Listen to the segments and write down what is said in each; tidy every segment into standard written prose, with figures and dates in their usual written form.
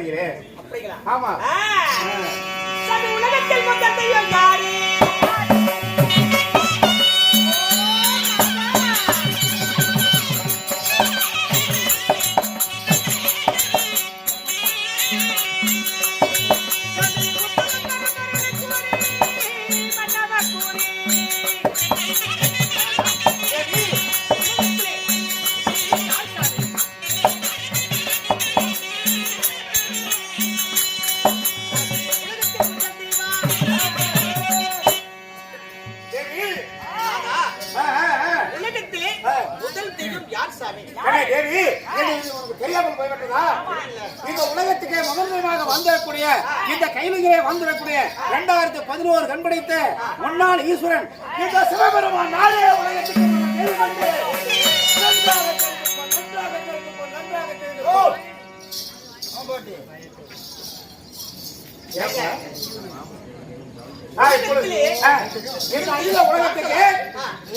வருகிறேன். அப்படிங்களா? ஆமா. உலகத்தில் முதல் தெய்வம் யாரு? தெரியாமல் போய்விட்டதா? இந்த உலகத்துக்கே முதன்மையாக வந்திருக்கூடிய இந்த கைலிலே வந்திருக்கூடிய 2011 கண்படைத்த முன்னாள் ஈஸ்வரன் இந்த சிவபெருமான் நாளே உலகத்துக்கு உலகத்துக்கு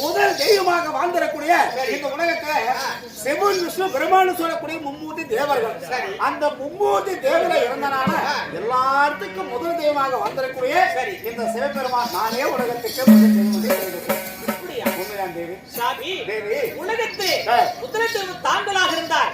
முதல் தெய்வமாக வாழ்ந்திடக்கூடிய இந்த உலகத்தை சிவன் விஷ்ணு பெருமாள் சொல்லக்கூடிய மும்மூர்த்தி தேவர்கள். அந்த மும்மூர்த்தி தேவரை இருந்தனால எல்லாத்துக்கும் முதல் தெய்வமாக வந்திடக்கூடிய இந்த சிவபெருமான் நானே உலகத்துக்கு முதல் தெய்வம். உலகத்தில் முதல் தெய்வம் தாங்களாக இருந்தார்.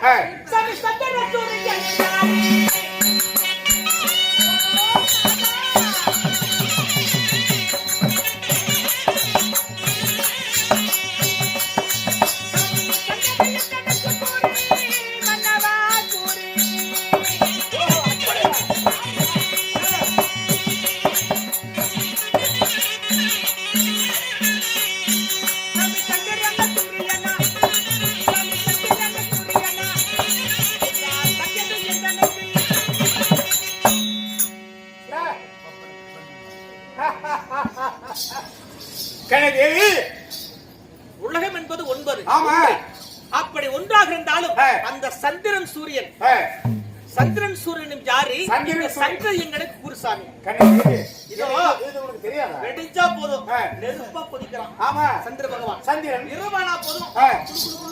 உலகம் என்பது 9. ஆமா. அப்படி ஒன்றாக இருந்தாலும் அந்த சந்திரன் சூரியன் யாரு? சந்திரன் எங்களுக்கு குருசாமி. இதோ இது உங்களுக்கு தெரியாதா? வெடிச்சா போதும் நெருப்பா கொதிக்கிறான். ஆமா. சந்திர பகவான் சந்திரன் இரவானா போதும்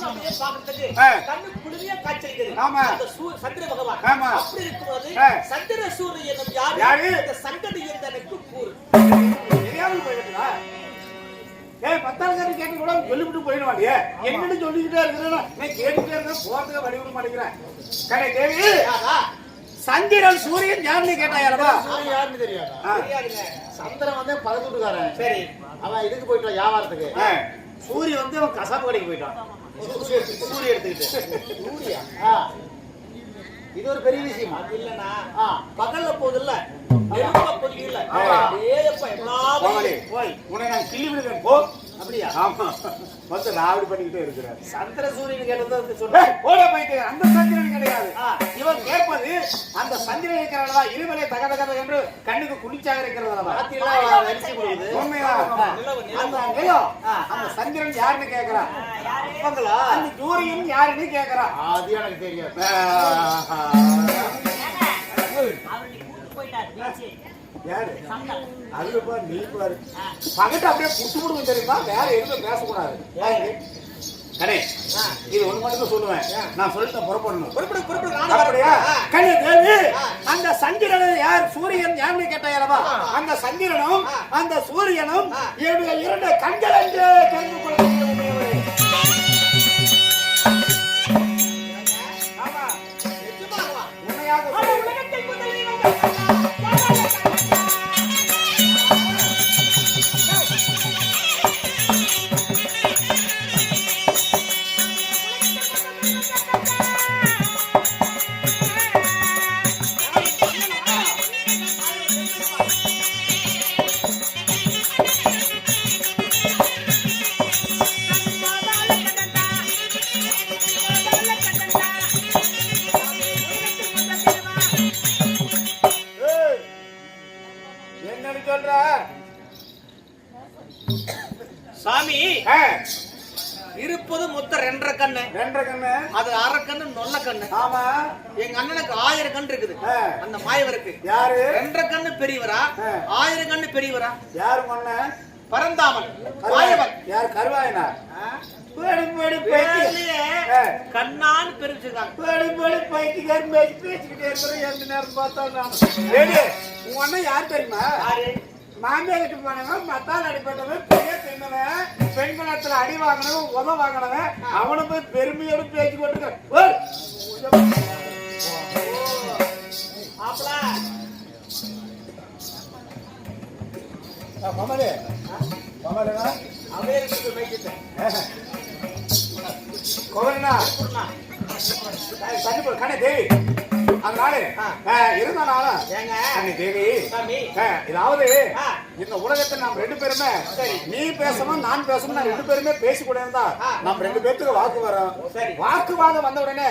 அப்படியே பார்க்கிறதுக்கு கண்ணு குளிர்ச்சியா காட்சிக்குது. ஆமா. அந்த சந்திர பகவான். ஆமா. அப்படி இருக்கும்போது சந்திர சூரியன் யாரு? இந்த சங்கதி எனக்கு கூறு. தெரியாமல் போயிடுதா? பத்தாயிரம் கேட்டு கூட சொல்லிவிட்டு போயிடுவாங்க. என்னன்னு சொல்லிக்கிட்டே இருக்கிறேன், நான் கேட்டுட்டே இருக்கேன், போறதுக்கு வழிவிட மாட்டேங்கிறேன். கடை தேவி, சந்திரன் சூரியன் யாருன்னு கேட்டாயாரா? யாருன்னு தெரியாதுங்க. சந்திரன் வந்து 11காரன். சரி, அவன் இதுக்கு போயிட்டான் வியாபாரத்துக்கு. சூரியன் வந்து அவன் கசாப்பு கடைக்கு போயிட்டான். சூரிய எடுத்துக்கிட்டு. சூரியா? இது ஒரு பெரிய விஷயம் இல்லன்னா பகல்ல போதில்ல நெருப்பா கொதிக்கல. உன்னை நான் கிள்ளி விடுவேன் போ. அப்படியா? ஆமா. வந்து ராவடி பண்ணிக்கிட்டே இருக்கிறார். சந்திர சூரியன் கேட்டது சொல்றேன். போட போயிட்டு அந்த சந்திரன் கிடையாது. இவன் கேட்பது அந்த சந்திரன் இருக்கிறதா இருமலை தகதகத என்று கண்ணுக்கு குளிச்சாக இருக்கிறதா? அந்த சந்திரன் யாருன்னு கேட்கிறான். அந்த சூரியன் யாருன்னு கேட்கிறான். அது எனக்கு தெரியாது. யாரு அதுப்பா நீ பாரு பகட்டு அப்படியே புட்டு புடுங்க தெரியுமா? வேற எதுவும் பேசக்கூடாது. இது ஒண்ணு மட்டும் சொல்லுவேன், நான் சொல்லிட்டு புறப்படணும். கண்ணு தேவி, அந்த சந்திரன் யார் சூரியன் யாருன்னு கேட்டாயல்லவா? அந்த சந்திரனும் அந்த சூரியனும் என்னுடைய 2 கண்கள் என்று தெரிந்து கொள்ள சாமி இருப்பது மொத்தம் 2 கண்ணு. அது 1/2 கண்ணு நொல்ல கண்ணு. ஆமா. எங்க அண்ணனுக்கு 1000 கண்ணு இருக்குது. அந்த மாயவருக்கு யாரு 2 கண்ணு பெரியவரா 1000 கண்ணு பெரியவரா? யாரு மன்ன? பரந்தாமன் மாயவன். யார் கருவாயனா? கண்ணான்னு பிரிச்சுக்காங்க. படி பைத்தியக்காரன் பேசிக்கிட்டே இருக்கிற எந்த நேரம் பார்த்தா நான் உங்க அண்ணன் யார் தெரியுமா? யாரு? மாமியாருக்கு போனவன் மத்தால் அடிப்பட்டவன் பெரிய பெண்ணவன் பெண்குணத்துல அடி வாங்கினவன் உத வாங்கினவன் அவனை போய் பெருமையோடு பேச்சு போட்டுருக்க. மாமாலே மாமாலேனா அமெரிக்க வைக்கிட்டேன் கோவலனா தண்ணி போடு கண்ணே தேவி அதனால இருந்தாலும் ஏங்க கண்ணே தேவி சாமி இதாவது இந்த உலகத்தில் நாம் ரெண்டு பேருமே நீ பேசணும் நான் பேசணும் நான் ரெண்டு பேருமே பேசிக்கூட இருந்தா நம்ம ரெண்டு பேருக்கு வாக்கு வரும். வாக்குவாதம் வந்த உடனே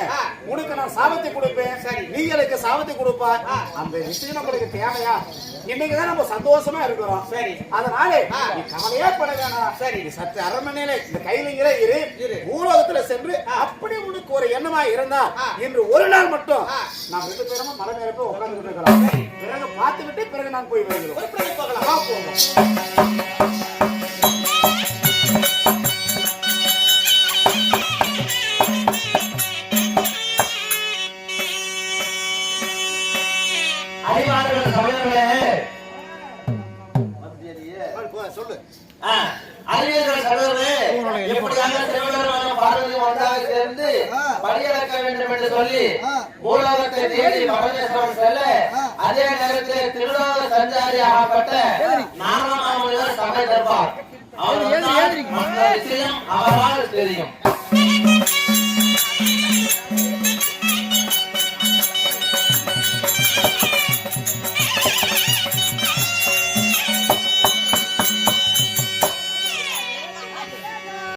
உனக்கு நான் சாபத்தை கொடுப்பேன் நீ எனக்கு சாபத்தை கொடுப்பா. அந்த விஷயம் நம்மளுக்கு தேவையா? இன்னைக்குதான் நம்ம சந்தோஷமா இருக்கிறோம். அதனால நீ கவலையே பட வேணாம். நீ சற்று அரண்மனையில இந்த கையில இரு பூலோகத்துல சென்று அப்படி உனக்கு ஒரு எண்ணமா இருந்தா இன்று ஒரு நாள் மட்டும் நாம் ரெண்டு பேரும் மலை மேல போய் உட்கார்ந்து இருக்கலாம். பிறகு பார்த்துக்கிட்டு பிறகு நான் போய் வருகிறோம். அறிவாளர்கள் சகோதரர்களே, சொல்லு. அறிவியர்கள் சகோதரர்களே, எப்படியாக சிவபெருமானும் பார்வதியும் ஒன்றாக சேர்ந்து படியளக்க வேண்டும் என்று சொல்லி பூலோகத்தை தேடி பரமேஸ்வரன் செல்ல, அதே நேரத்தில் திருலோக சஞ்சாரி ஆகப்பட்ட நாராயண முனிவர் சபை தருவார். அவர் விஷயம் அவரால் தெரியும்.